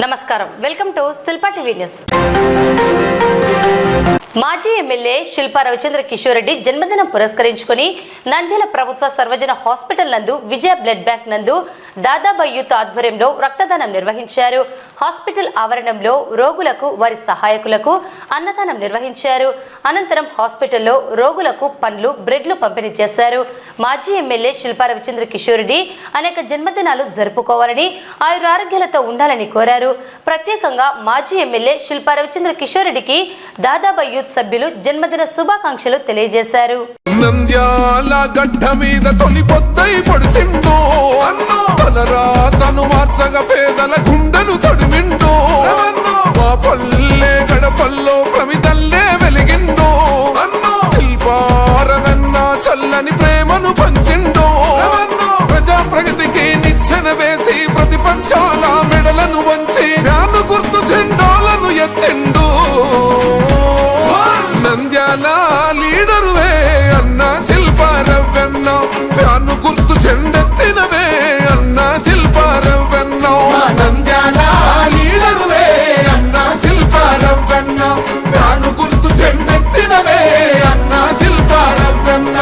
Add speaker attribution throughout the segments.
Speaker 1: నమస్కారం, welcome to Shilpa TV news. మాజీ MLA Shilpa Ravichandra Kishore Reddy జన్మదినం పురస్కరించుకుని నంద్యాల ప్రభుత్వ సర్వజన హాస్పిటల్ నందు విజయ బ్లడ్ బ్యాంక్ నందు దాదాబాయి యూత్ ఆధ్వర్యంలో రక్తదానం నిర్వహించారు. హాస్పిటల్ ఆవరణంలో రోగులకు వారి సహాయకులకు అన్నదానం నిర్వహించారు. అనంతరం హాస్పిటల్లో రోగులకు పండ్లు బ్రెడ్లు పంపిణీ చేశారు. మాజీ ఎమ్మెల్యే శిల్పా రవిచంద్ర కిషోర్ రెడ్డి అనేక జన్మదినాలు జరుపుకోవాలని, ఆయురారోగ్యాలతో ఉండాలని కోరారు. ప్రత్యేకంగా మాజీ ఎమ్మెల్యే శిల్పా రవిచంద్ర కిషోర్ రెడ్డికి దాదాబాయి యూత్ సభ్యులు జన్మదిన శుభాకాంక్షలు తెలియజేశారు.
Speaker 2: నంద్యాల గడ్డ మీద తొలి పొద్దై పొడిసిండో తలరాతను మార్చగా పేదల గుండెను తొడిమిండో మా పల్లె గడపల్లో ప్రమిదల్లే వెలిగిండో శిల్పారవెన్న చల్లని ప్రేమను పంచిండో ప్రజా ప్రగతికి నిచ్చెన వేసి ప్రతిపక్షాల మెడలను వంచి వ్యాను గుర్తు జెండాలను ఎత్తిండు. నంద్యాల లీడరువే అన్న శిల్పారవెన్న ఫ్యాను గుర్తు చెండెత్తినవే అన్న శిల్పారవెన్న. నంద్యాల లీడరువే అన్న శిల్పారవెన్న ఫ్యాను గుర్తు చెండెత్తినవే అన్న శిల్పారవెన్న.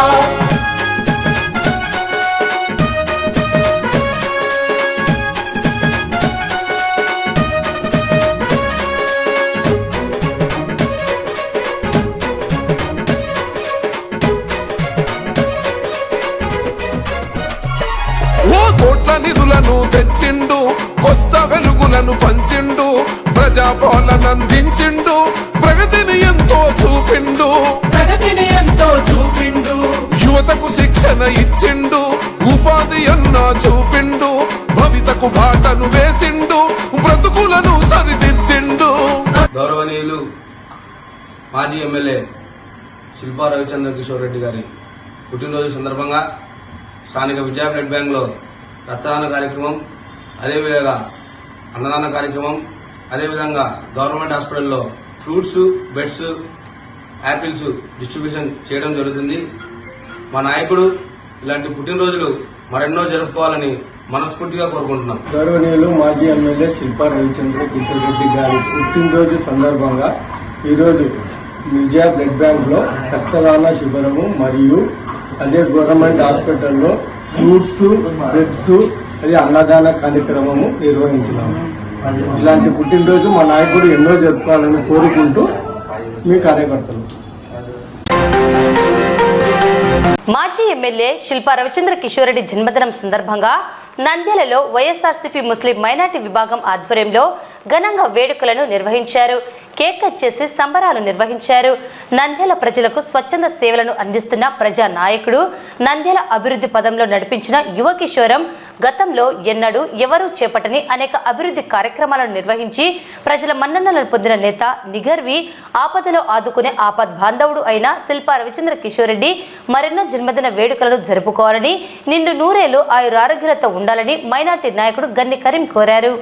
Speaker 2: కోట్ల నిధులను తెచ్చిండు, కొత్త వెలుగులను పంచిండు, ప్రజాపాలనందించిండు, ప్రగతిని ఎంతో చూపిండు, యువతకు శిక్షణ ఇచ్చిండు, ఉపాధి అన్నా చూపిండు, భవితకు బాటను వేసిండు, బ్రతుకులను సరిదిద్దిండు.
Speaker 3: గౌరవనీయులు మాజీ ఎమ్మెల్యే శిల్పా రవిచంద్ర కిషోర్ రెడ్డి గారి పుట్టినరోజు సందర్భంగా స్థానిక విజయ బ్లడ్ బ్యాంక్ లో రక్తదాన కార్యక్రమం, అదేవిధంగా అన్నదాన కార్యక్రమం, అదేవిధంగా గవర్నమెంట్ హాస్పిటల్లో ఫ్రూట్స్, బెడ్స్, యాపిల్స్ డిస్ట్రిబ్యూషన్ చేయడం జరుగుతుంది. మా నాయకుడు ఇలాంటి పుట్టినరోజులు మరెన్నో జరుపుకోవాలని మనస్ఫూర్తిగా కోరుకుంటున్నాం.
Speaker 4: గౌరవనీయులు మాజీ ఎమ్మెల్యే శిల్పా రవిచంద్ర కిషోర్ రెడ్డి గారి పుట్టినరోజు సందర్భంగా ఈరోజు విజయ బ్లడ్ బ్యాంక్ లో రక్తదాన శిబిరము మరియు అదే గవర్నమెంట్ హాస్పిటల్లో ఫ్రూట్స్, బ్రెడ్స్, అది అన్నదాన కార్యక్రమము నిర్వహించినాము. ఇలాంటి పుట్టినరోజు మా నాయకుడు ఎన్నో జరుపుకోవాలని కోరుకుంటూ మీ కార్యకర్తలు.
Speaker 1: మాజీ ఎమ్మెల్యే శిల్పా రవిచంద్ర కిషోర్ రెడ్డి జన్మదినం సందర్భంగా నంద్యాలలో వైఎస్ఆర్సీపీ ముస్లిం మైనార్టీ విభాగం ఆధ్వర్యంలో ఘనంగా వేడుకలను నిర్వహించారు. కేక్ కట్ చేసి సంబరాలు నిర్వహించారు. నంద్యాల ప్రజలకు స్వచ్ఛంద సేవలను అందిస్తున్న ప్రజా నాయకుడు, నంద్యాల అభివృద్ధి పదంలో నడిపించిన యువ కిషోరం గతంలో ఎన్నడూ ఎవరూ చేపట్టని అనేక అభివృద్ధి కార్యక్రమాలను నిర్వహించి ప్రజల మన్ననలను పొందిన నేత, నిగర్వి, ఆపదలో ఆదుకునే ఆపద్ బాంధవుడు అయిన శిల్పా రవిచంద్ర కిషోర్ రెడ్డి మరెన్నో జన్మదిన వేడుకలను జరుపుకోవాలని, నిండు నూరేళ్లు ఆయురారోగ్యాలతో ఉండాలని మైనార్టీ నాయకుడు గన్ని కరీం కోరారు.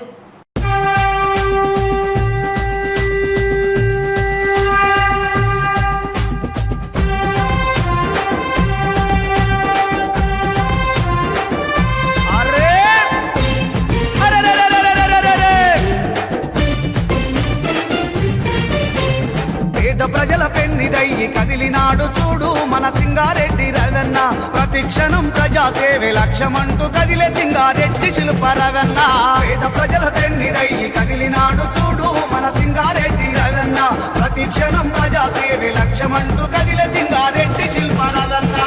Speaker 5: ప్రజల పెన్నిదయ్యి కదిలినాడు చూడు మన సింగారెడ్డి రవెన్న. ప్రతిక్షణం ప్రజాసేవే లక్ష్యమంటూ కదిలే సింగారెడ్డి శిల్పా రవెన్న. పేద ప్రజల పెన్నిదయ్యి కదిలినాడు చూడు మన సింగారెడ్డి రవెన్న. ప్రతిక్షణం ప్రజాసేవే లక్ష్యమంటూ కదిలే సింగారెడ్డి శిల్పా రవెన్న.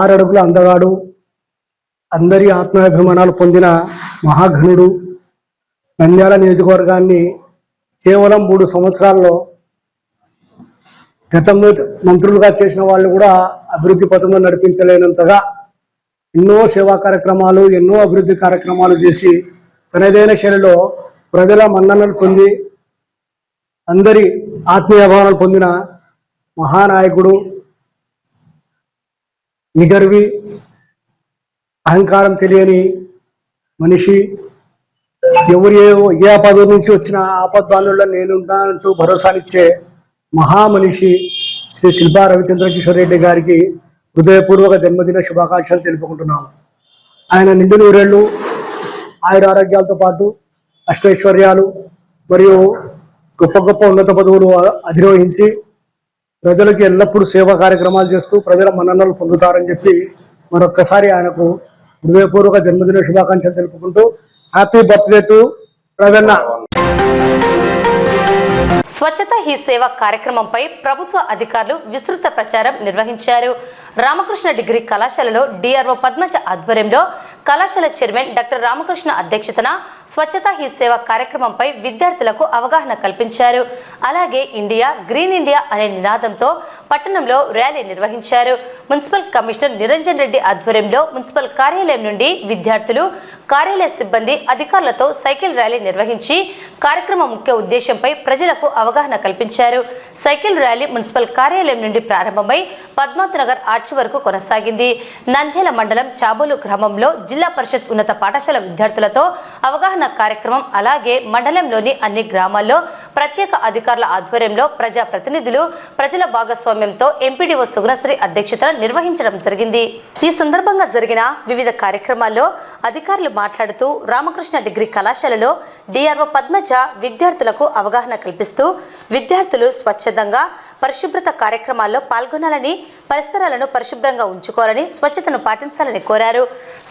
Speaker 6: 6 అడుగుల అందగాడు, అందరి ఆత్మాభిమానాలు పొందిన మహాఘనుడు, నంద్యాల నియోజకవర్గాన్ని కేవలం 3 సంవత్సరాల్లో గతంలో మంత్రులుగా చేసిన వాళ్ళు కూడా అభివృద్ధి పథంలో నడిపించలేనంతగా ఎన్నో సేవా కార్యక్రమాలు, ఎన్నో అభివృద్ధి కార్యక్రమాలు చేసి తనదైన శైలిలో ప్రజల మన్ననలు పొంది అందరి ఆత్మీయభావనలు పొందిన మహానాయకుడు, నిగర్వి, అహంకారం తెలియని మనిషి, ఎవరు ఏ ఆపద నుంచి వచ్చిన ఆపద్బాంధుల్లో నేనుంటానంటూ భరోసానిచ్చే మహామనిషి శ్రీ శిల్పా రవిచంద్ర కిషోర్ రెడ్డి గారికి హృదయపూర్వక జన్మదిన శుభాకాంక్షలు తెలుపుకుంటున్నాము. ఆయన నిండు నూరేళ్లు ఆయుర ఆరోగ్యాలతో పాటు అష్టైశ్వర్యాలు మరియు గొప్ప గొప్ప ఉన్నత పదవులు అధిరోహించి ప్రజలకు ఎల్లప్పుడూ సేవా కార్యక్రమాలు చేస్తూ ప్రజల మన్ననలు పొందుతారని చెప్పి మరొక్కసారి ఆయనకు హృదయపూర్వక జన్మదిన శుభాకాంక్షలు తెలుపుకుంటూ హ్యాపీ బర్త్డే టు రవెన్న.
Speaker 1: స్వచ్ఛత హీ సేవ కార్యక్రమంపై ప్రభుత్వ అధికారులు విస్తృత ప్రచారం నిర్వహించారు. రామకృష్ణ డిగ్రీ కళాశాలలో డిఆర్ఓ పద్మజ ఆధ్వర్యంలో కళాశాల చైర్మన్ డాక్టర్ రామకృష్ణ అధ్యక్షతన స్వచ్ఛత హీ సేవ కార్యక్రమంపై విద్యార్థులకు అవగాహన కల్పించారు. అలాగే ఇండియా గ్రీన్ ఇండియా అనే నినాదంతో పట్టణంలో ర్యాలీ నిర్వహించారు. మున్సిపల్ కమిషనర్ నిరంజన్ రెడ్డి ఆధ్వర్యంలో మున్సిపల్ కార్యాలయం నుండి విద్యార్థులు, కార్యాలయ సిబ్బంది, అధికారులతో సైకిల్ ర్యాలీ నిర్వహించి కార్యక్రమం ముఖ్య ఉద్దేశంపై ప్రజలకు అవగాహన కల్పించారు. సైకిల్ ర్యాలీ మున్సిపల్ కార్యాలయం నుండి ప్రారంభమై పద్మావతి నగర్ ఆర్చి వరకు కొనసాగింది. నంద్యాల మండలం చాబోలు గ్రామంలో జిల్లా పరిషత్ ఉన్నత పాఠశాల విద్యార్థులతో అవగాహన కార్యక్రమం, అలాగే మండలంలోని అన్ని గ్రామాల్లో ప్రత్యేక అధికారుల ఆధ్వర్యంలో ప్రజా ప్రతినిధులు, ప్రజల భాగస్వామ్యంతో ఎంపీడీఓ సుగుణశ్రీ అధ్యక్షతన నిర్వహించడం జరిగింది. ఈ సందర్భంగా జరిగిన వివిధ కార్యక్రమాల్లో అధికారులు మాట్లాడుతూ రామకృష్ణ డిగ్రీ కళాశాలలో డిఆర్ఓ పద్మజ విద్యార్థులకు అవగాహన కల్పిస్తూ విద్యార్థులు స్వచ్ఛందంగా పరిశుభ్రత కార్యక్రమాల్లో పాల్గొనాలని, పరిసరాలను పరిశుభ్రంగా ఉంచుకోవాలని, స్వచ్ఛతను పాటించాలని కోరారు.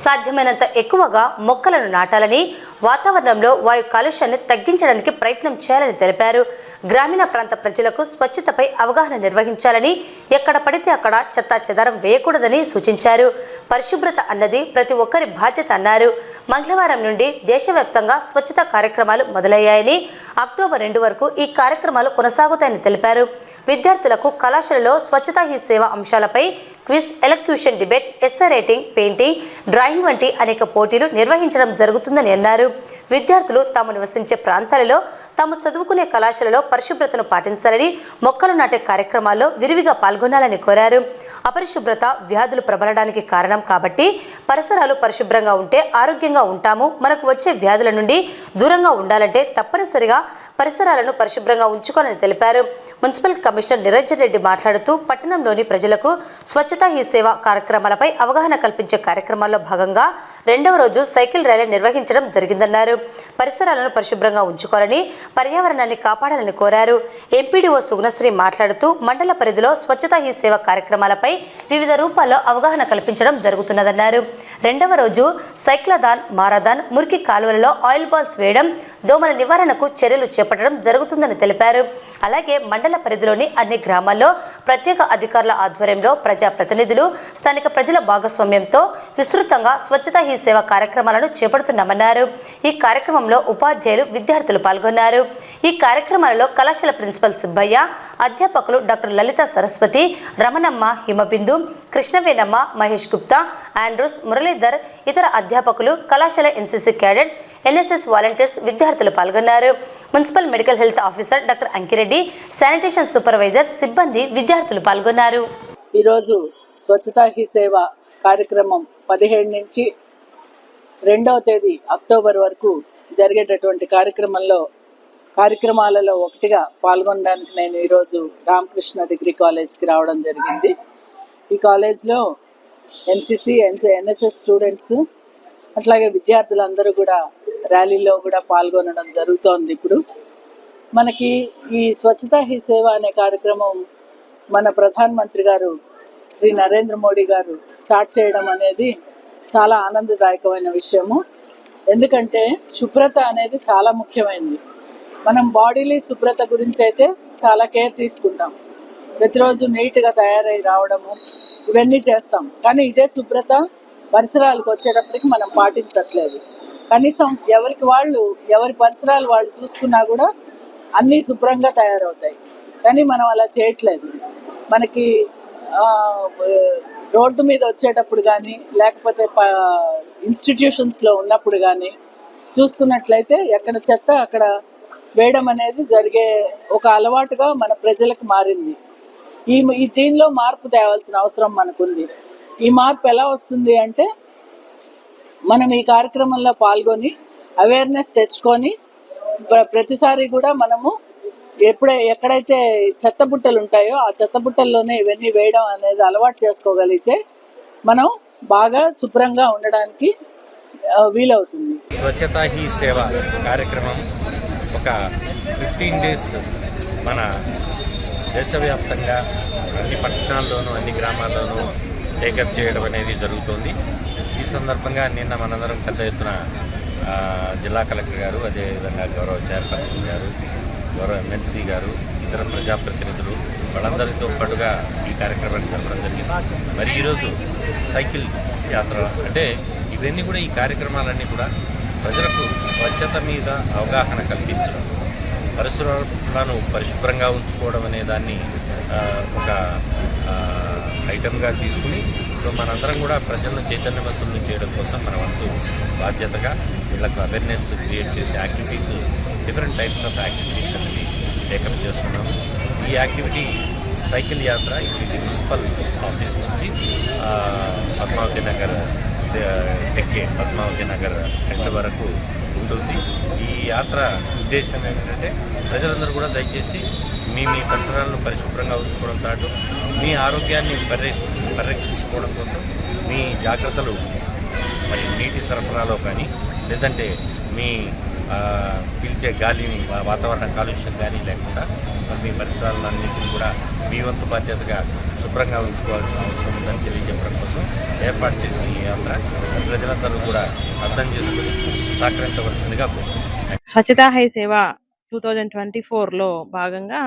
Speaker 1: సాధ్యమైనంత ఎక్కువగా మొక్కలను నాటాలని, వాతావరణంలో వాయు కాలుష్యాన్ని తగ్గించడానికి ప్రయత్నం చేయాలని తెలిపారు. గ్రామీణ ప్రాంత ప్రజలకు స్వచ్ఛతపై అవగాహన నిర్వహించాలని, ఎక్కడ పడితే అక్కడ చెత్తా చెదారం వేయకూడదని సూచించారు. పరిశుభ్రత అన్నది ప్రతి ఒక్కరి బాధ్యత అన్నారు. మంగళవారం నుండి దేశవ్యాప్తంగా స్వచ్ఛత కార్యక్రమాలు మొదలయ్యాయని, అక్టోబర్ 2 వరకు ఈ కార్యక్రమాలు కొనసాగుతాయని తెలిపారు. విద్యార్థులకు కళాశాలలో స్వచ్ఛతా హీ సేవ అంశాలపై quiz, elocution debate, essay writing, painting, drawing వంటి అనేక పోటీలు నిర్వహించడం జరుగుతుందని అన్నారు. విద్యార్థులు తాము నివసించే ప్రాంతాలలో, తాము చదువుకునే కళాశాలలో పరిశుభ్రతను పాటించాలని, మొక్కలు నాటే కార్యక్రమాల్లో విరివిగా పాల్గొనాలని కోరారు. అపరిశుభ్రత వ్యాధులు ప్రబలడానికి కారణం కాబట్టి పరిసరాలు పరిశుభ్రంగా ఉంటే ఆరోగ్యంగా ఉంటాము. మనకు వచ్చే వ్యాధుల నుండి దూరంగా ఉండాలంటే తప్పనిసరిగా పరిసరాలను పరిశుభ్రంగా ఉంచుకోవాలని తెలిపారు. మున్సిపల్ కమిషనర్ నిరంజన్ రెడ్డి మాట్లాడుతూ పట్టణంలోని ప్రజలకు స్వచ్ఛతా హీ సేవ కార్యక్రమాలపై అవగాహన కల్పించే కార్యక్రమాల్లో భాగంగా 2వ రోజు సైకిల్ ర్యాలీ నిర్వహించడం జరిగిందన్నారు. పరిసరాలను పరిశుభ్రంగా ఉంచుకోవాలని, పర్యావరణాన్ని కాపాడాలని కోరారు. ఎంపీడీఓ సుగుణశ్రీ మాట్లాడుతూ మండల పరిధిలో స్వచ్ఛతా హీ సేవ కార్యక్రమాలపై వివిధ రూపాల్లో అవగాహన కల్పించడం జరుగుతున్నదన్నారు. 2వ రోజు సైక్లథాన్, మారాథాన్, మురికి కాలువలలో ఆయిల్ బాల్స్ వేయడం, దోమల నివారణకు చర్యలు చేపట్టడం జరుగుతుందని తెలిపారు. అలాగే మండల పరిధిలోని అన్ని గ్రామాల్లో ప్రత్యేక అధికారుల ఆధ్వర్యంలో ప్రజా ప్రతినిధులు, స్థానిక ప్రజల భాగస్వామ్యంతో విస్తృతంగా స్వచ్ఛతా హీ సేవ కార్యక్రమాలను చేపడుతున్నామన్నారు. ఈ కార్యక్రమంలో ఉపాధ్యాయులు, విద్యార్థులు పాల్గొన్నారు. ఈ కార్యక్రమాలలో కళాశాల ప్రిన్సిపల్ సుబ్బయ్య, అధ్యాపకులు డాక్టర్ లలిత సరస్వతి, రమణమ్మ, హిమబిందు, కృష్ణవేనమ్మ, మహేష్ గుప్తా, ఆండ్రూస్, మురళీధర్, ఇతర అధ్యాపకులు, కళాశాల ఎన్సీసీ క్యాడెట్స్, ఎన్ఎస్ఎస్ వాలంటీర్స్, విద్యార్థులు పాల్గొన్నారు. Municipal medical health officer doctor Ankireddy, sanitation supervisor, సిబ్బంది, విద్యార్థులు పాల్గొన్నారు.
Speaker 7: ఈరోజు స్వచ్ఛతా హీ సేవ కార్యక్రమం 17 నుంచి 2వ తేదీ అక్టోబర్ వరకు జరిగేటటువంటి కార్యక్రమాలలో ఒకటిగా పాల్గొనడానికి నేను ఈరోజు రామకృష్ణ డిగ్రీ కాలేజ్కి రావడం జరిగింది. ఈ కాలేజ్లో ఎన్సీసీ, ఎన్ఎస్ఎస్ స్టూడెంట్స్, అట్లాగే విద్యార్థులందరూ కూడా ర్యాలీలో కూడా పాల్గొనడం జరుగుతోంది. ఇప్పుడు మనకి ఈ స్వచ్ఛతా హీ సేవ అనే కార్యక్రమం మన ప్రధానమంత్రి గారు శ్రీ నరేంద్ర మోడీ గారు స్టార్ట్ చేయడం అనేది చాలా ఆనందదాయకమైన విషయము. ఎందుకంటే శుభ్రత అనేది చాలా ముఖ్యమైనది. మనం బాడీలీ శుభ్రత గురించి అయితే చాలా కేర్ తీసుకుంటాం, ప్రతిరోజు నీట్గా తయారై రావడము ఇవన్నీ చేస్తాం. కానీ ఇదే శుభ్రత పరిసరాలకు వచ్చేటప్పటికి మనం పాటించట్లేదు. కనీసం ఎవరి పరిసరాలు వాళ్ళు చూసుకున్నా కూడా అన్నీ శుభ్రంగా తయారవుతాయి, కానీ మనం అలా చేయట్లేదు. మనకి రోడ్డు మీద వచ్చేటప్పుడు కానీ, లేకపోతే ఇన్స్టిట్యూషన్స్లో ఉన్నప్పుడు కానీ చూసుకున్నట్లయితే ఎక్కడ చెత్త అక్కడ వేయడం అనేది జరిగే ఒక అలవాటుగా మన ప్రజలకు మారింది. ఈ దీనిలో మార్పు తేవాల్సిన అవసరం మనకుంది. ఈ మార్పు ఎలా వస్తుంది అంటే మనం ఈ కార్యక్రమంలో పాల్గొని అవేర్నెస్ తెచ్చుకొని ప్రతిసారి కూడా మనము ఎక్కడైతే చెత్త బుట్టలు ఉంటాయో ఆ చెత్త బుట్టల్లోనే ఇవన్నీ వేయడం అనేది అలవాటు చేసుకోగలిగితే మనం బాగా శుభ్రంగా ఉండడానికి వీలవుతుంది.
Speaker 8: స్వచ్ఛతా హీ సేవ కార్యక్రమం ఒక 15 డేస్ మన దేశవ్యాప్తంగా అన్ని పట్టణాల్లోనూ అన్ని గ్రామాల్లోనూ టేకప్ చేయడం అనేది జరుగుతుంది. ఈ సందర్భంగా నిన్న మనందరం పెద్ద ఎత్తున జిల్లా కలెక్టర్ గారు, అదేవిధంగా గౌరవ చైర్పర్సన్ గారు, గౌరవ ఎమ్మెల్సీ గారు, ఇతర ప్రజాప్రతినిధులు వాళ్ళందరితో పాటుగా ఈ కార్యక్రమాన్ని జరపడం జరిగింది. మరి ఈరోజు సైకిల్ యాత్ర అంటే ఇవన్నీ కూడా ఈ కార్యక్రమాలన్నీ కూడా ప్రజలకు స్వచ్ఛత మీద అవగాహన కల్పించడం, పరిసరాలను పరిశుభ్రంగా ఉంచుకోవడం అనే దాన్ని ఒక ఐటమ్గా తీసుకుని ఇప్పుడు మనందరం కూడా ప్రజలను చైతన్యవంతులను చేయడం కోసం మన వంతు బాధ్యతగా వీళ్ళకు అవేర్నెస్ క్రియేట్ చేసే activities, different types of activities అనేది టేకప్ చేస్తున్నాము. ఈ యాక్టివిటీ సైకిల్ యాత్ర ఇది మున్సిపల్ ఆఫీస్ నుంచి పద్మావతి నగర్ ఎక్కే పద్మావతి నగర్ ఎండ్ వరకు ఉంటుంది. ఈ యాత్ర ఉద్దేశం ఏంటంటే ప్రజలందరూ కూడా దయచేసి మీ పరిసరాలను పరిశుభ్రంగా ఉంచుకోవడం పాటు మీ ఆరోగ్యాన్ని పరిరక్షించుకోవడం కోసం మీ జాగ్రత్తలు మరి నీటి సరఫరాలో కానీ లేదంటే మీ పీల్చే గాలిని వాతావరణ కాలుష్యం కానీ లేకుండా మీ పరిసరాలన్నింటినీ కూడా మీ వంతు బాధ్యతగా శుభ్రంగా ఉంచుకోవాల్సిన అవసరం ఉందని తెలియజెప్పడం కోసం ఏర్పాటు చేసిన ఈ యాత్ర ప్రజలందరూ కూడా అర్థం చేసుకుని సహకరించవలసిందిగా కోరుతున్నాను.
Speaker 9: స్వచ్ఛతా హై సేవ 2024లో భాగంగా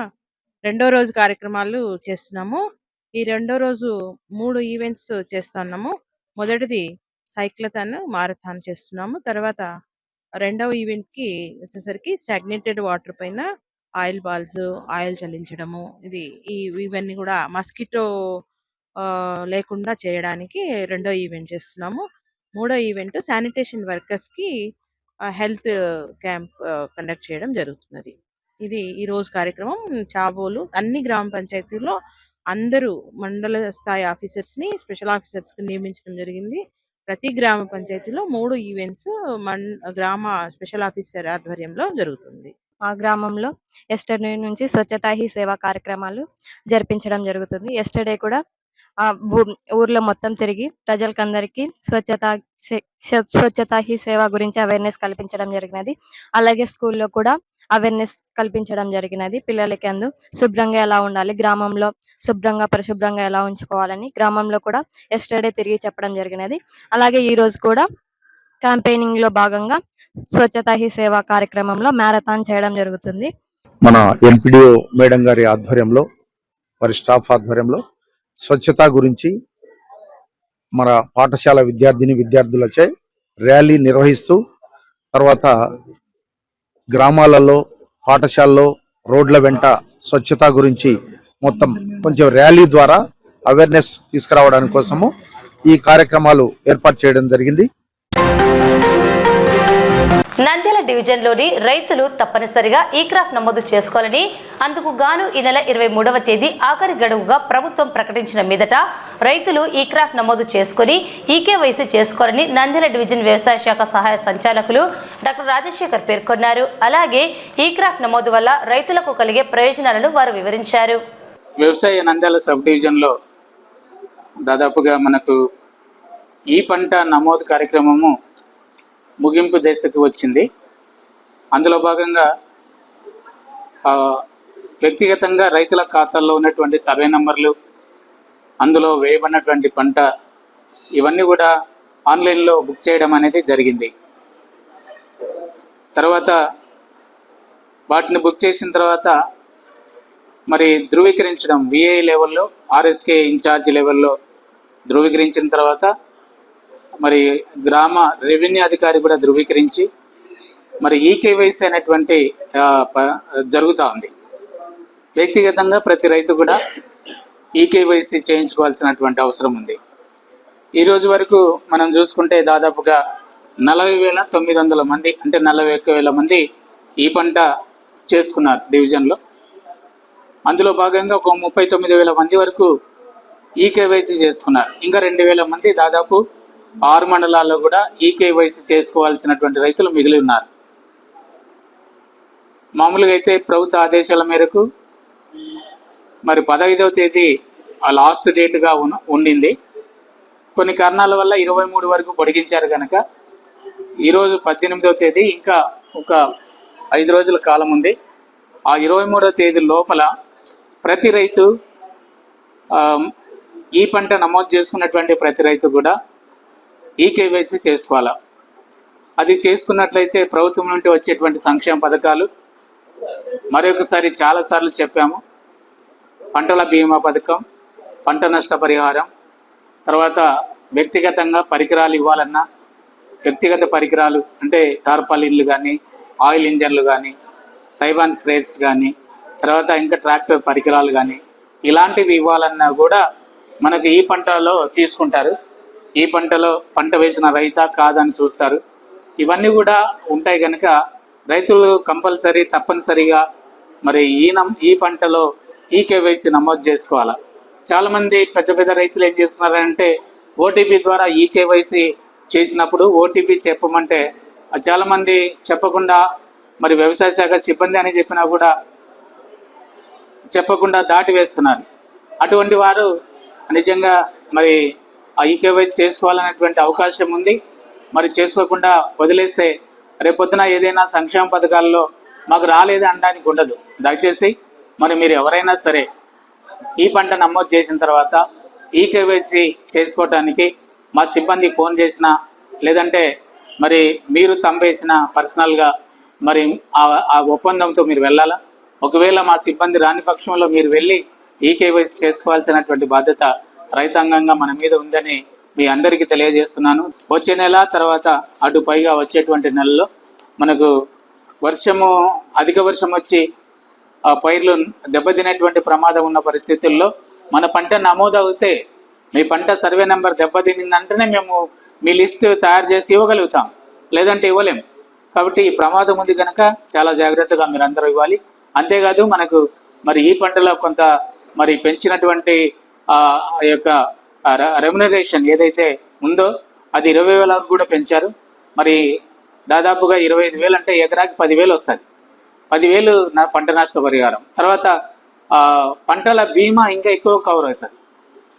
Speaker 9: రెండో రోజు కార్యక్రమాలు చేస్తున్నాము. ఈ రెండో రోజు 3 ఈవెంట్స్ చేస్తున్నాము. మొదటిది సైక్లథాన్, మారథాన్ చేస్తున్నాము. తర్వాత రెండవ ఈవెంట్కి వచ్చేసరికి స్టాగ్నేటెడ్ వాటర్ పైన ఆయిల్ బాల్స్, ఆయిల్ చల్లించడము, ఇవన్నీ కూడా మస్కిటో లేకుండా చేయడానికి రెండో ఈవెంట్ చేస్తున్నాము. మూడో ఈవెంట్ శానిటేషన్ వర్కర్స్కి హెల్త్ క్యాంప్ కండక్ట్ చేయడం జరుగుతున్నది. ఇది ఈరోజు కార్యక్రమం. చాబోలు అన్ని గ్రామ పంచాయతీల్లో అందరూ మండల స్థాయి ఆఫీసర్స్ని, స్పెషల్ ఆఫీసర్స్కి నియమించడం జరిగింది. ప్రతి గ్రామ పంచాయతీలో 3 ఈవెంట్స్ గ్రామ స్పెషల్ ఆఫీసర్ ఆధ్వర్యంలో జరుగుతుంది.
Speaker 10: మా గ్రామంలో ఎస్టర్డే నుంచి స్వచ్ఛతా హీ సేవా కార్యక్రమాలు జరిపించడం జరుగుతుంది. ఎస్టర్డే కూడా ఊర్లో మొత్తం తిరిగి ప్రజలకందరికీ స్వచ్ఛతా హీ సేవ గురించి అవేర్నెస్ కల్పించడం జరిగినది. అలాగే స్కూల్లో కూడా అవేర్నెస్ కల్పించడం జరిగినది. పిల్లలకి శుభ్రంగా ఎలా ఉండాలి, గ్రామంలో పరిశుభ్రంగా ఎలా ఉంచుకోవాలని గ్రామంలో కూడా ఎస్టర్డే తిరిగి చెప్పడం జరిగినది. అలాగే ఈ రోజు కూడా క్యాంపెయినింగ్ లో భాగంగా స్వచ్ఛతా హీ సేవా కార్యక్రమంలో మ్యారథాన్ చేయడం జరుగుతుంది.
Speaker 11: మన ఎంపీడీఓ మేడం గారి ఆధ్వర్యంలో, వారి స్టాఫ్ ఆధ్వర్యంలో స్వచ్ఛత గురించి మన పాఠశాల విద్యార్థులచే ర్యాలీ నిర్వహిస్తూ, తర్వాత గ్రామాలలో, పాఠశాలలో, రోడ్ల వెంట స్వచ్ఛత గురించి మొత్తం కొంచెం ర్యాలీ ద్వారా అవేర్నెస్ తీసుకురావడానికి కోసము ఈ కార్యక్రమాలు ఏర్పాటు చేయడం జరిగింది.
Speaker 1: నంద్యాల డివిజన్లోని రైతులు తప్పనిసరిగా ఈ-క్రాఫ్ట్ నమోదు చేసుకోవాలని, అందుకు గాను ఈ నెల 23వ తేదీ ఆఖరి గడువుగా ప్రభుత్వం ప్రకటించిన మీదట రైతులు ఈ-క్రాఫ్ట్ నమోదు చేసుకుని ఈకేవైసీ చేసుకోవాలని నంద్యాల డివిజన్ వ్యవసాయ శాఖ సహాయ సంచాలకులు డాక్టర్ రాజశేఖర్ పేర్కొన్నారు. అలాగే ఈ-క్రాఫ్ట్ నమోదు వల్ల రైతులకు కలిగే ప్రయోజనాలను వారు వివరించారు.
Speaker 12: వ్యవసాయ నంద్యాల సబ్ డివిజన్లో దాదాపుగా మనకు ఈ పంట నమోదు కార్యక్రమము ముగింపు దశకు వచ్చింది. అందులో భాగంగా వ్యక్తిగతంగా రైతుల ఖాతాల్లో ఉన్నటువంటి సర్వే నంబర్లు, అందులో వేయబడినటువంటి పంట, ఇవన్నీ కూడా ఆన్లైన్లో బుక్ చేయడం అనేది జరిగింది. తర్వాత వాటిని బుక్ చేసిన తర్వాత మరి ధృవీకరించడం, విఐ లెవెల్లో, ఆర్ఎస్కే ఇన్ఛార్జ్ లెవెల్లో ధృవీకరించిన తర్వాత మరి గ్రామ రెవెన్యూ అధికారి కూడా ధృవీకరించి మరి ఈకేవైసీ అనేటువంటి జరుగుతూ ఉంది. వ్యక్తిగతంగా ప్రతి రైతు కూడా ఈకేవైసీ చేయించుకోవాల్సినటువంటి అవసరం ఉంది. ఈరోజు వరకు మనం చూసుకుంటే దాదాపుగా 40,900 మంది, అంటే 41,000 మంది ఈ పంట చేసుకున్నారు డివిజన్లో. అందులో భాగంగా ఒక 39,000 మంది వరకు ఈకేవైసీ చేసుకున్నారు. ఇంకా 2,000 మంది దాదాపు 6 మండలాల్లో కూడా ఈకేవైసీ చేసుకోవాల్సినటువంటి రైతులు మిగిలి ఉన్నారు. మామూలుగా అయితే ప్రభుత్వ ఆదేశాల మేరకు మరి 15వ తేదీ లాస్ట్ డేట్గా ఉండింది. కొన్ని కారణాల వల్ల 23 వరకు పొడిగించారు కనుక ఈరోజు 18వ తేదీ, ఇంకా ఒక 5 రోజుల కాలం ఉంది. ఆ 23వ తేదీ లోపల ప్రతి రైతు ఈ పంట నమోదు చేసుకున్నటువంటి ప్రతి రైతు కూడా ఈ కేవైసీ చేసుకోవాలా. అది చేసుకున్నట్లయితే ప్రభుత్వం నుండి వచ్చేటువంటి సంక్షేమ పథకాలు మరొకసారి చాలాసార్లు చెప్పాము. పంటల బీమా పథకం, పంట నష్టపరిహారం, తర్వాత వ్యక్తిగతంగా పరికరాలు ఇవ్వాలన్నా వ్యక్తిగత పరికరాలు అంటే టార్పాలిన్లు కానీ, ఆయిల్ ఇంజన్లు కానీ, తైవాన్ స్ప్రేయర్స్ కానీ, తర్వాత ఇంకా ట్రాక్టర్ పరికరాలు కానీ ఇలాంటివి ఇవ్వాలన్నా కూడా మనకు ఈ పంటలో తీసుకుంటారు. ఈ పంటలో పంట వేసిన రైతా కాదని చూస్తారు. ఇవన్నీ కూడా ఉంటాయి కనుక రైతులు కంపల్సరీ తప్పనిసరిగా మరి ఈ పంటలో ఈ కేవైసీ నమోదు చేసుకోవాలా. చాలామంది పెద్ద పెద్ద రైతులు ఏం చేస్తున్నారంటే ఓటీపీ ద్వారా ఈ కేవైసీ చేసినప్పుడు ఓటీపీ చెప్పమంటే చాలామంది చెప్పకుండా మరి వ్యవసాయ శాఖ సిబ్బంది అని చెప్పినా కూడా చెప్పకుండా దాటి వేస్తున్నారు. అటువంటి వారు నిజంగా మరి ఈ కేవైసీ చేసుకోవాలనేటువంటి అవకాశం ఉంది. మరి చేసుకోకుండా వదిలేస్తే రేపొద్దున ఏదైనా సంక్షేమ పథకాల్లో మాకు రాలేదు అనడానికి ఉండదు. దయచేసి మరి మీరు ఎవరైనా సరే ఈ పంట నమోదు చేసిన తర్వాత ఈ కేవైసీ చేసుకోవటానికి మా సిబ్బంది ఫోన్ చేసినా లేదంటే మరి మీరు తంబేసిన పర్సనల్గా మరి ఆ ఒప్పందంతో మీరు వెళ్ళాలా. ఒకవేళ మా సిబ్బంది రాని పక్షంలో మీరు వెళ్ళి ఈ కేవైసీ చేసుకోవాల్సినటువంటి బాధ్యత రైతాంగంగా మన మీద ఉందని మీ అందరికీ తెలియజేస్తున్నాను. వచ్చే నెల తర్వాత అటు పైగా వచ్చేటువంటి నెలలో మనకు అధిక వర్షం వచ్చి పైర్లు దెబ్బతినేటువంటి ప్రమాదం ఉన్న పరిస్థితుల్లో మన పంట నమోదు అవుతే మీ పంట సర్వే నెంబర్ దెబ్బతినిందంటేనే మేము మీ లిస్టు తయారు చేసి ఇవ్వగలుగుతాం, లేదంటే ఇవ్వలేం. కాబట్టి ఈ ప్రమాదం ఉంది కనుక చాలా జాగ్రత్తగా మీరు అందరూ ఇవ్వాలి. అంతేకాదు మనకు మరి ఈ పంటలో కొంత మరి పెంచినటువంటి ఆ యొక్క రెమ్యునరేషన్ ఏదైతే ఉందో అది 20,000 వరకు కూడా పెంచారు. మరి దాదాపుగా 25,000 అంటే ఎకరాకి 10,000 వస్తుంది. 10,000 పంట నష్ట పరిహారం. తర్వాత పంటల బీమా ఇంకా ఎక్కువ కవర్ అవుతుంది.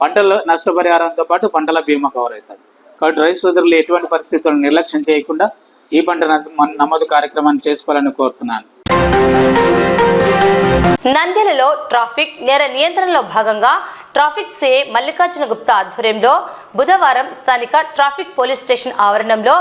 Speaker 12: పంటల నష్టపరిహారంతో పాటు పంటల బీమా కవర్ అవుతుంది. కాబట్టి రైతు సోదరులు ఎటువంటి పరిస్థితులను నిర్లక్ష్యం చేయకుండా ఈ పంట నమోదు కార్యక్రమాన్ని చేసుకోవాలని కోరుతున్నాను.
Speaker 1: నంద్యాలలో ట్రాఫిక్ నేర నియంత్రణలో భాగంగా ట్రాఫిక్ సిఐ మల్లికార్జున గుప్తా ఆధ్వర్యంలో బుధవారం స్థానిక ట్రాఫిక్ పోలీస్ స్టేషన్ ఆవరణంలో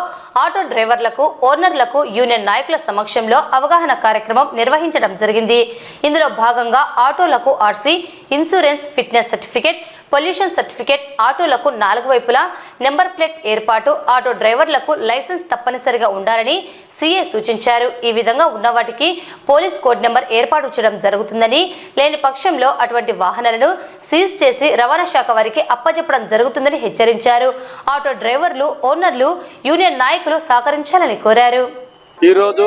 Speaker 1: ఆటో డ్రైవర్లకు, ఓనర్లకు యూనియన్ నాయకుల సమక్షంలో అవగాహన కార్యక్రమం నిర్వహించడం జరిగింది. ఇందులో భాగంగా ఆటోలకు RC, insurance, fitness certificate, pollution certificate, ఆటోలకు 4 వైపులా నెంబర్ ప్లేట్ ఏర్పాటు, ఆటో డ్రైవర్లకు లైసెన్స్ తప్పనిసరిగా ఉండాలని సీఏ సూచించారు. ఈ విధంగా ఉన్న వాటికి పోలీస్ కోడ్ నెంబర్ ఏర్పాటు చేయడం జరుగుతుందని, లేని పక్షంలో అటువంటి వాహనాలను సీజ్ చేసి రవాణా శాఖ వారికి అప్పచెప్పడం జరుగుతుందని హెచ్చరించారు. ఆటో డ్రైవర్లు, ఓనర్లు, యూనియన్ నాయకులు సహకరించాలని కోరారు.
Speaker 13: ఈరోజు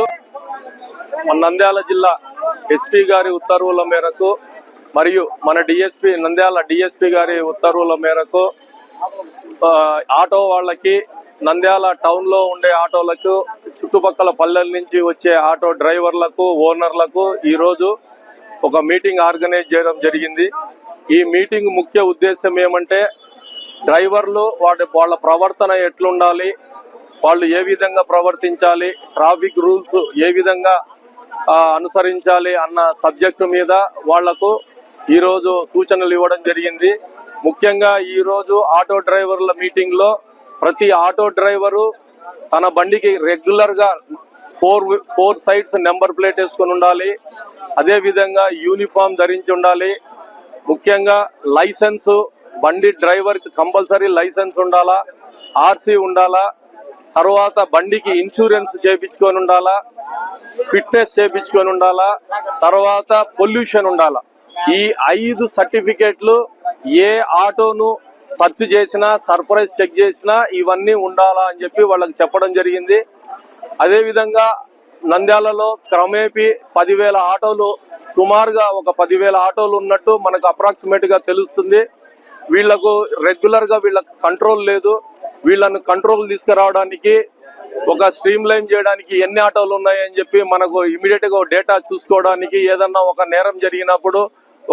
Speaker 13: నంద్యాల జిల్లా ఎస్పీ గారి ఉత్తర్వుల మేరకు మరియు మన డిఎస్పీ నంద్యాల డిఎస్పీ గారి ఉత్తర్వుల మేరకు ఆటో వాళ్ళకి, నంద్యాల టౌన్లో ఉండే ఆటోలకు, చుట్టుపక్కల పల్లెల నుంచి వచ్చే ఆటో డ్రైవర్లకు, ఓనర్లకు ఈరోజు ఒక మీటింగ్ ఆర్గనైజ్ చేయడం జరిగింది. ఈ మీటింగ్ ముఖ్య ఉద్దేశం ఏమంటే డ్రైవర్లు వాళ్ళ ప్రవర్తన ఎట్లుండాలి, వాళ్ళు ఏ విధంగా ప్రవర్తించాలి, ట్రాఫిక్ రూల్స్ ఏ విధంగా అనుసరించాలి అన్న సబ్జెక్టు మీద వాళ్లకు ఈరోజు సూచనలు ఇవ్వడం జరిగింది. ముఖ్యంగా ఈరోజు ఆటో డ్రైవర్ల మీటింగ్లో ప్రతి ఆటో డ్రైవరు తన బండికి రెగ్యులర్గా 4 సైడ్స్ నెంబర్ ప్లేట్ వేసుకొని ఉండాలి. అదేవిధంగా యూనిఫామ్ ధరించి ఉండాలి. ముఖ్యంగా లైసెన్సు, బండి డ్రైవర్కి కంపల్సరీ లైసెన్స్ ఉండాలా, ఆర్సీ ఉండాలా, తర్వాత బండికి ఇన్సూరెన్స్ చేయించుకొని ఉండాలా, ఫిట్నెస్ చేయించుకొని ఉండాలా, తర్వాత పొల్యూషన్ ఉండాలా. ఈ 5 సర్టిఫికేట్లు ఏ ఆటోను సెర్చ్ చేసినా, సర్ప్రైజ్ చెక్ చేసినా ఇవన్నీ ఉండాలా అని చెప్పి వాళ్ళకి చెప్పడం జరిగింది. అదేవిధంగా నంద్యాలలో క్రమేపీ 10,000 ఆటోలు, సుమారుగా ఒక 10,000 ఆటోలు ఉన్నట్టు మనకు అప్రాక్సిమేట్గా తెలుస్తుంది. వీళ్లకు రెగ్యులర్గా వీళ్ళకి కంట్రోల్ లేదు. వీళ్ళను కంట్రోల్ తీసుకురావడానికి ఒక స్ట్రీమ్ లైన్ చేయడానికి ఎన్ని ఆటోలు ఉన్నాయని చెప్పి మనకు ఇమీడియట్గా డేటా చూసుకోవడానికి, ఏదన్నా ఒక నేరం జరిగినప్పుడు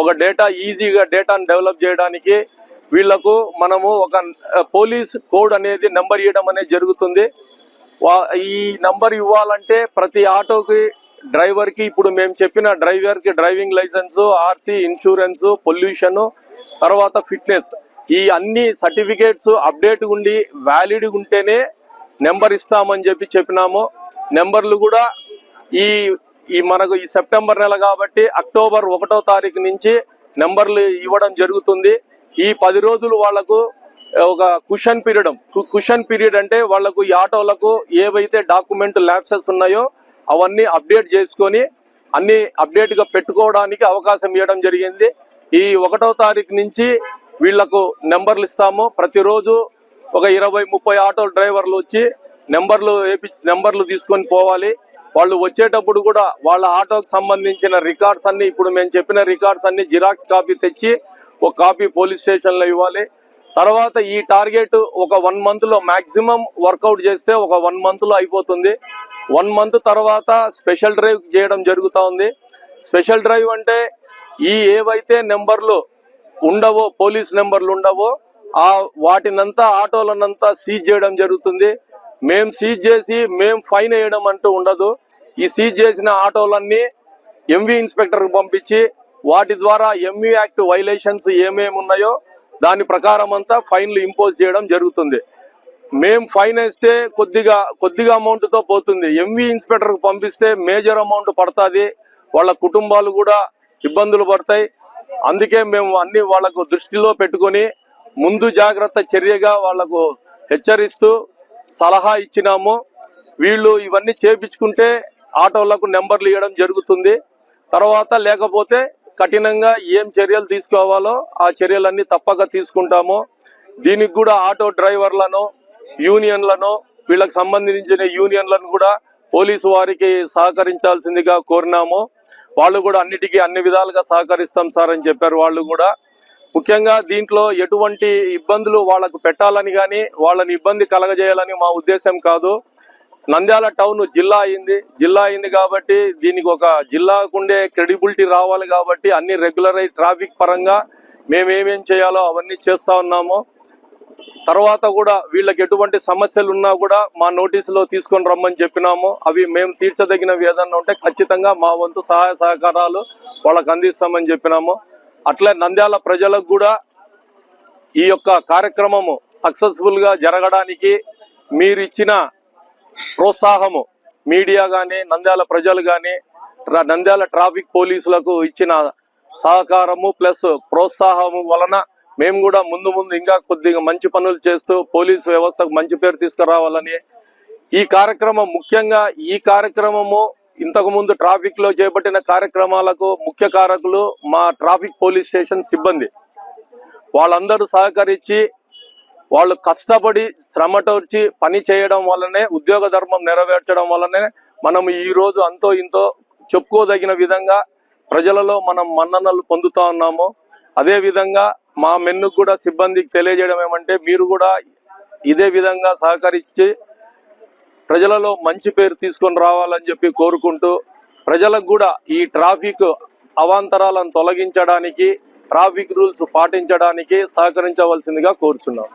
Speaker 13: ఒక డేటా ఈజీగా డేటాను డెవలప్ చేయడానికి వీళ్లకు మనము ఒక పోలీస్ కోడ్ అనేది నెంబర్ ఇవ్వడం అనేది జరుగుతుంది. ఈ నంబర్ ఇవ్వాలంటే ప్రతి ఆటోకి, డ్రైవర్కి, ఇప్పుడు మేము చెప్పిన డ్రైవర్కి driving licence, RC, insurance, pollution, తర్వాత ఫిట్నెస్, ఈ అన్ని సర్టిఫికేట్స్ అప్డేట్ ఉండి వ్యాలిడ్ ఉంటేనే నెంబర్ ఇస్తామని చెప్పినాము. నెంబర్లు కూడా ఈ మనకు ఈ సెప్టెంబర్ నెల కాబట్టి అక్టోబర్ 1వ తారీఖు నుంచి నెంబర్లు ఇవ్వడం జరుగుతుంది. ఈ 10 రోజులు వాళ్లకు ఒక కుషన్ పీరియడ్ అంటే వాళ్లకు ఈ ఆటోలకు ఏవైతే డాక్యుమెంట్ ల్యాప్సెస్ ఉన్నాయో అవన్నీ అప్డేట్ చేసుకొని అన్ని అప్డేట్ గా పెట్టుకోవడానికి అవకాశం ఇవ్వడం జరిగింది. ఈ 1వ తారీఖు నుంచి వీళ్లకు నెంబర్లు ఇస్తాము. ప్రతిరోజు ఒక 20-30 ఆటో డ్రైవర్లు వచ్చి నెంబర్లు తీసుకొని పోవాలి. వాళ్ళు వచ్చేటప్పుడు కూడా వాళ్ళ ఆటోకి సంబంధించిన రికార్డ్స్ అన్ని, ఇప్పుడు మేము చెప్పిన రికార్డ్స్ అన్ని జిరాక్స్ కాపీ తెచ్చి ఒక కాపీ పోలీస్ స్టేషన్ లో ఇవ్వాలి. తర్వాత ఈ టార్గెట్ ఒక 1 month లో మాక్సిమం వర్కౌట్ చేస్తే ఒక 1 month లో అయిపోతుంది. 1 month తర్వాత స్పెషల్ డ్రైవ్ చేయడం జరుగుతూ ఉంది. స్పెషల్ డ్రైవ్ అంటే ఏవైతే నెంబర్లు ఉండవో, పోలీస్ నెంబర్లు ఉండవో వాటినంతా ఆటోలనంతా సీజ్ చేయడం జరుగుతుంది. మేము సీజ్ చేసి మేము ఫైన్ వేయడం అంటూ ఉండదు. ఈ సీజ్ చేసిన ఆటోలన్నీ ఎంవీ ఇన్స్పెక్టర్కి పంపించి వాటి ద్వారా ఎంవీ యాక్ట్ వైలేషన్స్ ఏమేమి ఉన్నాయో దాని ప్రకారం అంతా ఫైన్లు ఇంపోజ్ చేయడం జరుగుతుంది. మేము ఫైన్ వేస్తే కొద్దిగా అమౌంట్తో పోతుంది. ఎంవీ ఇన్స్పెక్టర్కి పంపిస్తే మేజర్ అమౌంట్ పడుతుంది. వాళ్ళ కుటుంబాలు కూడా ఇబ్బందులు పడతాయి. అందుకే మేము అన్ని వాళ్లకు దృష్టిలో పెట్టుకొని ముందు జాగ్రత్త చర్యగా వాళ్లకు హెచ్చరిస్తూ సలహా ఇచ్చినాము. వీళ్ళు ఇవన్నీ చేపించుకుంటే ఆటోలకు నెంబర్లు ఇవ్వడం జరుగుతుంది. తర్వాత లేకపోతే కఠినంగా ఏం చర్యలు తీసుకోవాలో ఆ చర్యలన్నీ తప్పక తీసుకుంటాము. దీనికి కూడా ఆటో డ్రైవర్లను, యూనియన్లను, వీళ్ళకి సంబంధించిన యూనియన్లను కూడా పోలీసు వారికి సహకరించాల్సిందిగా కోరినాము. వాళ్ళు కూడా అన్ని విధాలుగా సహకరిస్తాం సార్ అని చెప్పారు. వాళ్ళు కూడా ముఖ్యంగా దీంట్లో ఎటువంటి ఇబ్బందులు వాళ్ళకు పెట్టాలని కానీ వాళ్ళని ఇబ్బంది కలగజేయాలని మా ఉద్దేశం కాదు. నంద్యాల టౌన్ జిల్లా అయింది కాబట్టి దీనికి ఒక జిల్లాకుండే క్రెడిబిలిటీ రావాలి కాబట్టి అన్ని రెగ్యులరైజ్ ట్రాఫిక్ పరంగా మేమేమేం చేయాలో అవన్నీ చేస్తా ఉన్నాము. తర్వాత కూడా వీళ్ళకి ఎటువంటి సమస్యలు ఉన్నా కూడా మా నోటీసులో తీసుకొని రమ్మని చెప్పినాము. అవి మేము తీర్చదగినవి ఏదన్నా ఉంటే ఖచ్చితంగా మా వంతు సహాయ సహకారాలు వాళ్ళకి అందిస్తామని చెప్పినాము. అట్లే నంద్యాల ప్రజలకు కూడా ఈ యొక్క కార్యక్రమము సక్సెస్ఫుల్ గా జరగడానికి మీరు ఇచ్చిన ప్రోత్సాహము, మీడియా కానీ, నంద్యాల ప్రజలు కానీ, నంద్యాల ట్రాఫిక్ పోలీసులకు ఇచ్చిన సహకారము ప్లస్ ప్రోత్సాహము వలన మేము కూడా ముందు ఇంకా కొద్దిగా మంచి పనులు చేస్తూ పోలీసు వ్యవస్థకు మంచి పేరు తీసుకురావాలని ఈ కార్యక్రమం, ముఖ్యంగా ఈ కార్యక్రమము ఇంతకు ముందు ట్రాఫిక్ లో చేపట్టిన కార్యక్రమాలకు ముఖ్య కారకులు మా ట్రాఫిక్ పోలీస్ స్టేషన్ సిబ్బంది. వాళ్ళందరూ సహకరించి వాళ్ళు కష్టపడి శ్రమటోర్చి పని చేయడం వల్లనే, ఉద్యోగ ధర్మం నెరవేర్చడం వల్లనే మనం ఈ రోజు అంతో ఇంతో చెప్పుకోదగిన విధంగా ప్రజలలో మనం మన్ననలు పొందుతా ఉన్నాము. అదే విధంగా మా మెన్నుకు కూడా సిబ్బందికి తెలియజేయడం ఏమంటే మీరు కూడా ఇదే విధంగా సహకరించి ప్రజలలో మంచి పేరు తీసుకొని రావాలని చెప్పి కోరుకుంటూ, ప్రజలకు కూడా ఈ ట్రాఫిక్ అవాంతరాలను తొలగించడానికి, ట్రాఫిక్ రూల్స్ పాటించడానికి సహకరించవలసిందిగా కోరుచున్నాం.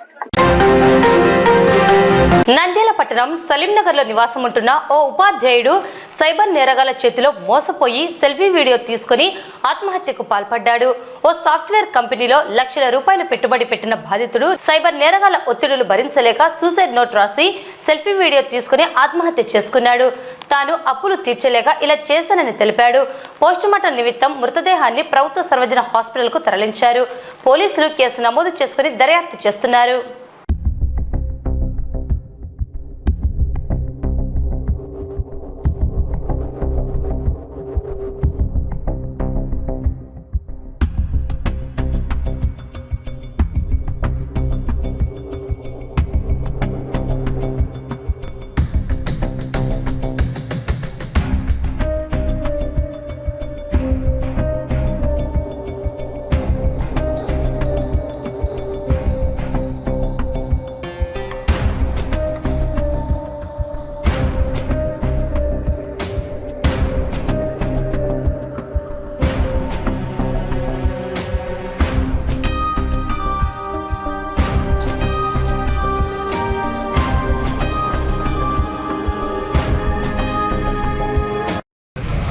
Speaker 1: నంద్యాల పట్టణం సలీంనగర్ లో నివాసం ఉంటున్న ఓ ఉపాధ్యాయుడు సైబర్ నేరగాల చేతిలో మోసపోయి సెల్ఫీ వీడియో తీసుకుని ఆత్మహత్యకు పాల్పడ్డాడు. ఓ సాఫ్ట్వేర్ కంపెనీలో లక్షల రూపాయలు పెట్టుబడి పెట్టిన బాధితుడు సైబర్ నేరగాల ఒత్తిడులు భరించలేక సూసైడ్ నోట్ రాసి సెల్ఫీ వీడియో తీసుకుని ఆత్మహత్య చేసుకున్నాడు. తాను అప్పులు తీర్చలేక ఇలా చేశానని తెలిపాడు. పోస్టుమార్టం నిమిత్తం మృతదేహాన్ని ప్రభుత్వ సర్వజన హాస్పిటల్ కు తరలించారు. పోలీసులు కేసు నమోదు చేసుకుని దర్యాప్తు చేస్తున్నారు.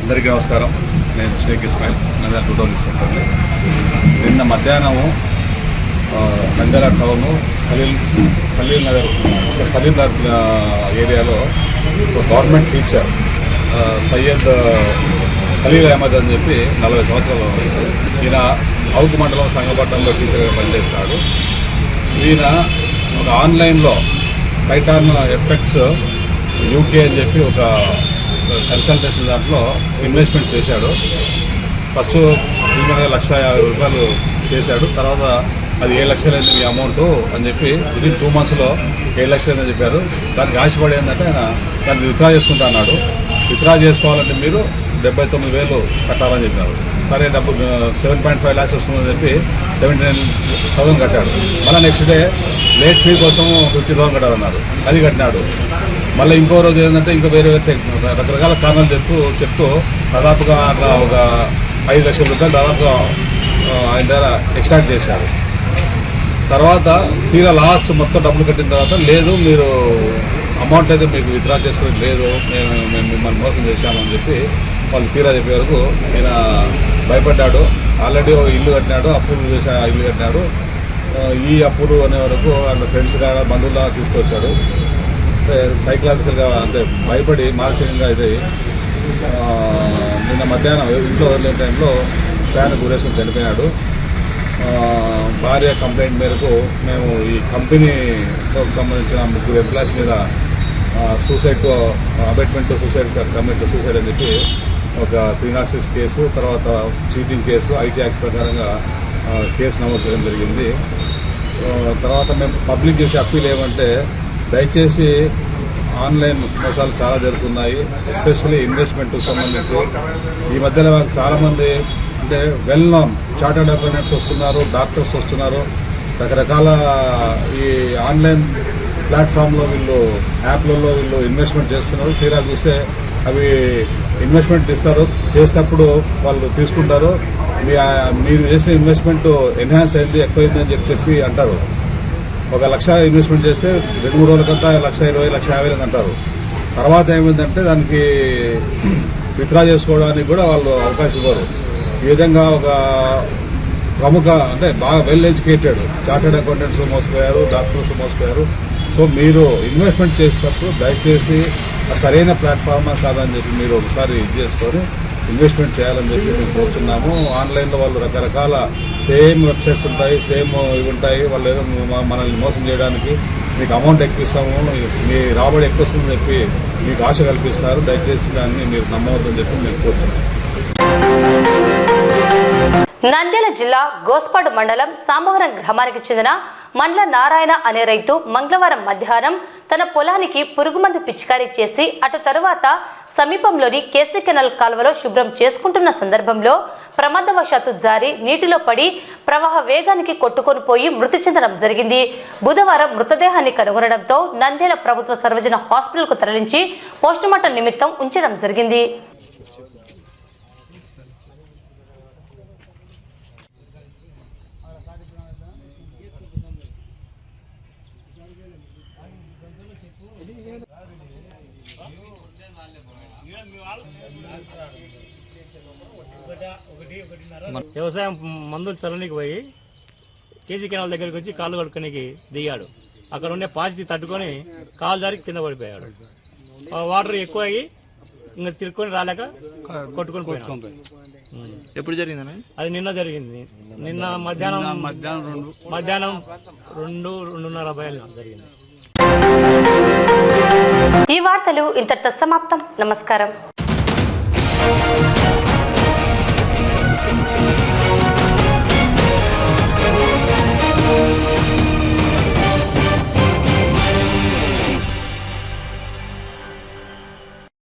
Speaker 14: అందరికీ నమస్కారం. నేను షేక్ ఇస్మాయిల్, నంద్యాల టూటౌన్ ఇన్స్పెక్టర్. నిన్న మధ్యాహ్నము నంద్యాల టౌన్ ఖలీల్ నగర్ సలీం నగర్ ఏరియాలో ఒక గవర్నమెంట్ టీచర్ సయ్యద్ ఖలీల్ అహ్మద్ అని చెప్పి 40 సంవత్సరాల వయసు. ఈయన అవుకు మండలం సంగపట్నంలో టీచర్గా పనిచేస్తాడు. ఈయన ఒక ఆన్లైన్లో పైథాన్ ఎఫ్ఎక్స్ యూకే అని చెప్పి ఒక కన్సల్టేషన్ దాంట్లో ఇన్వెస్ట్మెంట్ చేశాడు. ఫస్ట్ ₹1,50,000 చేశాడు. తర్వాత అది 7 లక్షలైంది మీ అమౌంట్ అని చెప్పి విదిన్ 2 monthsలో 7 లక్షలు అని చెప్పారు. దానికి ఆశపడి ఏంటంటే ఆయన దాన్ని విత్డ్రా చేసుకుంటా అన్నాడు. విత్డ్రా చేసుకోవాలంటే మీరు 79,000 కట్టాలని చెప్పారు. సరే డబ్బు 7.5 lakhs వస్తుందని చెప్పి 79,000 కట్టాడు. మళ్ళీ నెక్స్ట్ డే లేట్ ఫీ కోసం 50,000 కట్టాలన్నారు. అది కట్టినాడు. మళ్ళీ ఇంకో రోజు ఏంటంటే ఇంకా వేరే రకరకాల కారణాలు చెప్తూ దాదాపుగా అట్లా ఒక 5 లక్షల రూపాయలు దాదాపుగా ఆయన దగ్గర ఎక్స్ట్రాక్ట్ చేశారు. తర్వాత తీరా లాస్ట్ మొత్తం డబ్బులు కట్టిన తర్వాత లేదు మీరు అమౌంట్ అయితే మీకు విత్డ్రా చేసుకోవడం లేదు, మేము మిమ్మల్ని మోసం చేశామని చెప్పి వాళ్ళు తీరా చెప్పే వరకు ఈయన భయపడ్డాడు. ఆల్రెడీ ఇల్లు కట్టినాడు, అప్పులు చేసి ఇల్లు కట్టినాడు. ఈ అప్పులు అనే వరకు వాళ్ళ ఫ్రెండ్స్ కాడ బంధువులా తీసుకొచ్చాడు. సైకలాజికల్గా అంటే భయపడి మానసికంగా అయితే నిన్న మధ్యాహ్నం ఇంట్లో వదిలే టైంలో ఫ్యాన్ గురేసుకొని చనిపోయాడు. భార్య కంప్లైంట్ మేరకు మేము ఈ కంపెనీతో సంబంధించిన 3 ఎంప్లాయీస్ మీద suicide abetment suicide commit suicide అని చెప్పి ఒక 306 కేసు, తర్వాత చీటింగ్ కేసు, ఐటీ యాక్ట్ ప్రకారంగా కేసు నమోదు చేయడం జరిగింది. తర్వాత మేము పబ్లిక్ చేసే అప్పీల్ ఏమంటే దయచేసి ఆన్లైన్ మోసాలు చాలా జరుగుతున్నాయి. ఎస్పెషల్లీ ఇన్వెస్ట్మెంట్కి సంబంధించి ఈ మధ్యలో చాలామంది అంటే వెల్ నోన్ చార్టర్డ్ అకౌంటెంట్స్ వస్తున్నారు, డాక్టర్స్ వస్తున్నారు. రకరకాల ఈ ఆన్లైన్ ప్లాట్ఫామ్లో యాప్లలో వీళ్ళు ఇన్వెస్ట్మెంట్ చేస్తున్నారు. తీరా చూస్తే అవి ఇన్వెస్ట్మెంట్ ఇస్తారు, చేసేటప్పుడు వాళ్ళు తీసుకుంటారు. మీరు చేసిన ఇన్వెస్ట్మెంట్ ఎన్హాన్స్ అయింది, ఎక్కువైంది అని చెప్పి అంటారు. 1 లక్ష ఇన్వెస్ట్మెంట్ చేస్తే 2-3 రోజులకంతా 1,20,000 1,50,000 అంటారు. తర్వాత ఏమైందంటే దానికి విత్డ్రా చేసుకోవడానికి కూడా వాళ్ళు అవకాశం ఇవ్వరు. ఈ విధంగా ఒక ప్రముఖ అంటే బాగా వెల్ ఎడ్యుకేటెడ్ చార్టర్డ్ అకౌంటెంట్స్ మోసపోయారు, డాక్టర్స్ మోసపోయారు. సో మీరు ఇన్వెస్ట్మెంట్ చేసేటప్పుడు దయచేసి సరైన ప్లాట్ఫామ్ కాదని చెప్పి మీరు ఒకసారి ఇది చేసుకొని ఇన్వెస్ట్మెంట్ చేయాలని చెప్పి మేము కోరుతున్నాము. ఆన్లైన్లో వాళ్ళు రకరకాల సేమ్ వెబ్సైట్స్ ఉంటాయి, సేమ్ ఇవి ఉంటాయి. వాళ్ళు ఏదో మనల్ని మోసం చేయడానికి మీకు అమౌంట్ ఎక్కువ ఇస్తాము, మీ రాబడి ఎక్కువ వస్తుందని చెప్పి మీకు ఆశ కల్పిస్తున్నారు. దయచేసి దాన్ని మీరు నమ్మవద్దని చెప్పి మేము కోరుతున్నాం.
Speaker 1: నంద్యాల జిల్లా గోస్పాడు మండలం సామవరం గ్రామానికి చెందిన మండ్ల నారాయణ అనే రైతు మంగళవారం మధ్యాహ్నం తన పొలానికి పురుగుమందు పిచికారీ చేసి అటు తరువాత సమీపంలోని కేసీ కెనాల్ కాలువలో శుభ్రం చేసుకుంటున్న సందర్భంలో ప్రమాదవశాత్తు జారి నీటిలో పడి ప్రవాహ వేగానికి కొట్టుకొని పోయి మృతి చెందడం జరిగింది. బుధవారం మృతదేహాన్ని కనుగొనడంతో నంద్యాల ప్రభుత్వ సర్వజన హాస్పిటల్కు తరలించి పోస్టుమార్టం నిమిత్తం ఉంచడం జరిగింది.
Speaker 15: వ్యవసాయం మందులు చల్లనికి పోయి కేసీ కెనాల్ దగ్గరికి వచ్చి కాళ్ళు కడుక్కోనికి దిగాడు. అక్కడ ఉండే పాచి తట్టుకొని కాలు జారి కింద పడిపోయాడు. వాటర్ ఎక్కువ అయ్యి ఇంకా తిరుక్కొని రాలేక కొట్టుకొని పోయాడు.
Speaker 16: ఎప్పుడు జరిగింది?
Speaker 15: అది నిన్న జరిగింది. నిన్న మధ్యాహ్నం 2:30 జరిగింది.
Speaker 1: ఈ వార్తలు ఇంతటితో సమాప్తం. నమస్కారం.